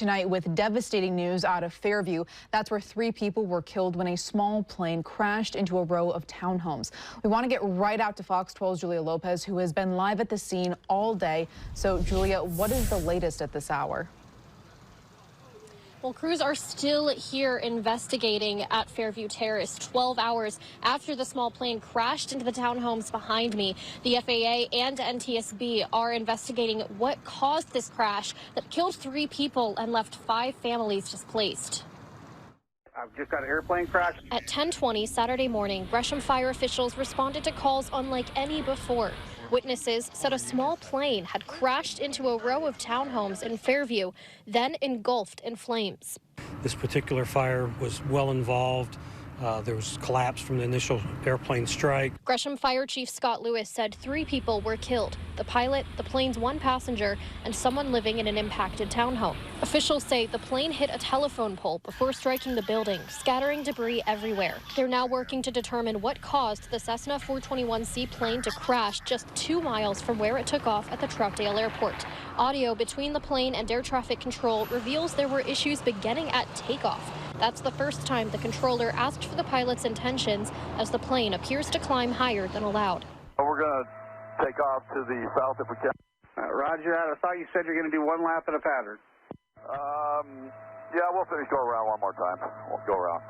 Tonight with devastating news out of Fairview. That's where 3 people were killed when a small plane crashed into a row of townhomes. We want to get right out to Fox 12's Julia Lopez, who has been live at the scene all day. So, Julia, what is the latest at this hour? Well, crews are still here investigating at Fairview Terrace 12 hours after the small plane crashed into the townhomes behind me. The FAA and NTSB are investigating what caused this crash that killed 3 people and left 5 families displaced. I've just got an airplane crash. At 10:20 Saturday morning, Gresham fire officials responded to calls unlike any before. Witnesses said a small plane had crashed into a row of townhomes in Fairview, then engulfed in flames. This particular fire was well involved. There was collapse from the initial airplane strike. Gresham Fire Chief Scott Lewis said 3 people were killed: the pilot, the plane's 1 passenger, and someone living in an impacted townhome. Officials say the plane hit a telephone pole before striking the building, scattering debris everywhere. They're now working to determine what caused the Cessna 421C plane to crash just 2 miles from where it took off at the Troutdale Airport. Audio between the plane and air traffic control reveals there were issues beginning at takeoff. That's the first time the controller asked for the pilot's intentions, as the plane appears to climb higher than allowed. We're going to take off to the south if we can. Roger that. I thought you said you're going to do 1 lap of the pattern. Yeah, we'll finish. Go around one more time. We'll go around.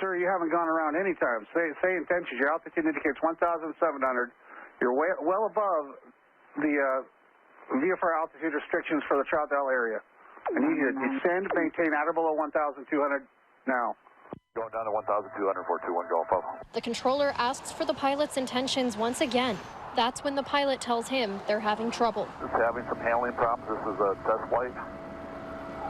Sir, you haven't gone around any time. Say intentions. Your altitude indicates 1,700. You're well above the VFR altitude restrictions for the Troutdale area. I need you to descend, maintain at or below 1,200 now. Going down to 1,200 for 21 Golf up. The controller asks for the pilot's intentions once again. That's when the pilot tells him they're having trouble. Just having some handling problems. This is a test flight.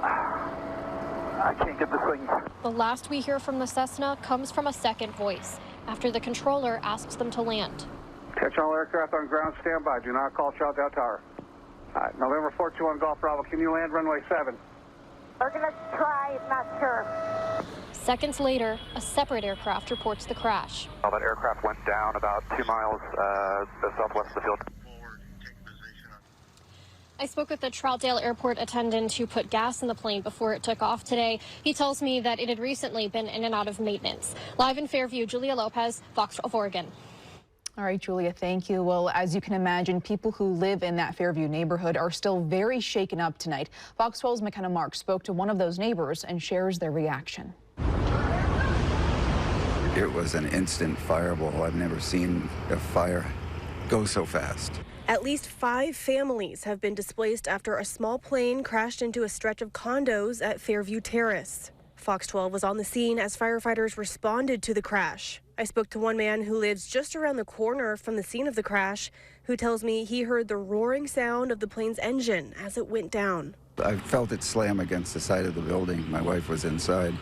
I can't get this thing. The last we hear from the Cessna comes from a second voice, after the controller asks them to land. Catch all aircraft on ground standby. Do not call Troutdale Tower. All right, November 421 Golf Bravo, can you land runway 7? We're going to try, not sure. Seconds later, a separate aircraft reports the crash. That aircraft went down about 2 miles southwest of the field. I spoke with the Troutdale Airport attendant who put gas in the plane before it took off today. He tells me that it had recently been in and out of maintenance. Live in Fairview, Julia Lopez, Fox 12 Oregon. All right, Julia, thank you. Well, as you can imagine, people who live in that Fairview neighborhood are still very shaken up tonight. Fox 12's McKenna Marks spoke to one of those neighbors and shares their reaction. It was an instant fireball. I've never seen a fire go so fast. At least 5 families have been displaced after a small plane crashed into a stretch of condos at Fairview Terrace. Fox 12 was on the scene as firefighters responded to the crash. I spoke to one man who lives just around the corner from the scene of the crash, who tells me he heard the roaring sound of the plane's engine as it went down. I felt it slam against the side of the building. My wife was inside.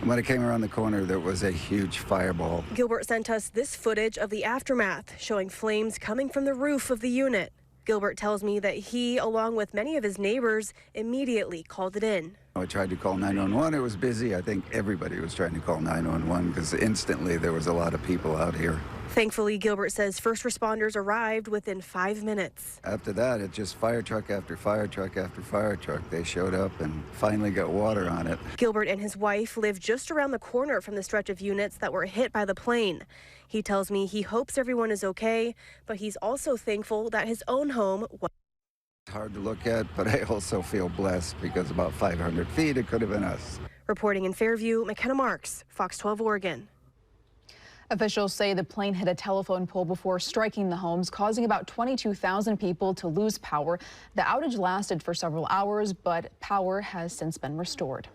And when it came around the corner, there was a huge fireball. Gilbert sent us this footage of the aftermath, showing flames coming from the roof of the unit. Gilbert tells me that he, along with many of his neighbors, immediately called it in. I tried to call 911. It was busy. I think everybody was trying to call 911 because instantly there was a lot of people out here. Thankfully, Gilbert says first responders arrived within 5 minutes. After that, it just fire truck after fire truck after fire truck. They showed up and finally got water on it. Gilbert and his wife live just around the corner from the stretch of units that were hit by the plane. He tells me he hopes everyone is okay, but he's also thankful that his own home was. It's hard to look at, but I also feel blessed because about 500 feet, it could have been us. Reporting in Fairview, McKenna Marks, Fox 12 Oregon. Officials say the plane hit a telephone pole before striking the homes, causing about 22,000 people to lose power. The outage lasted for several hours, but power has since been restored.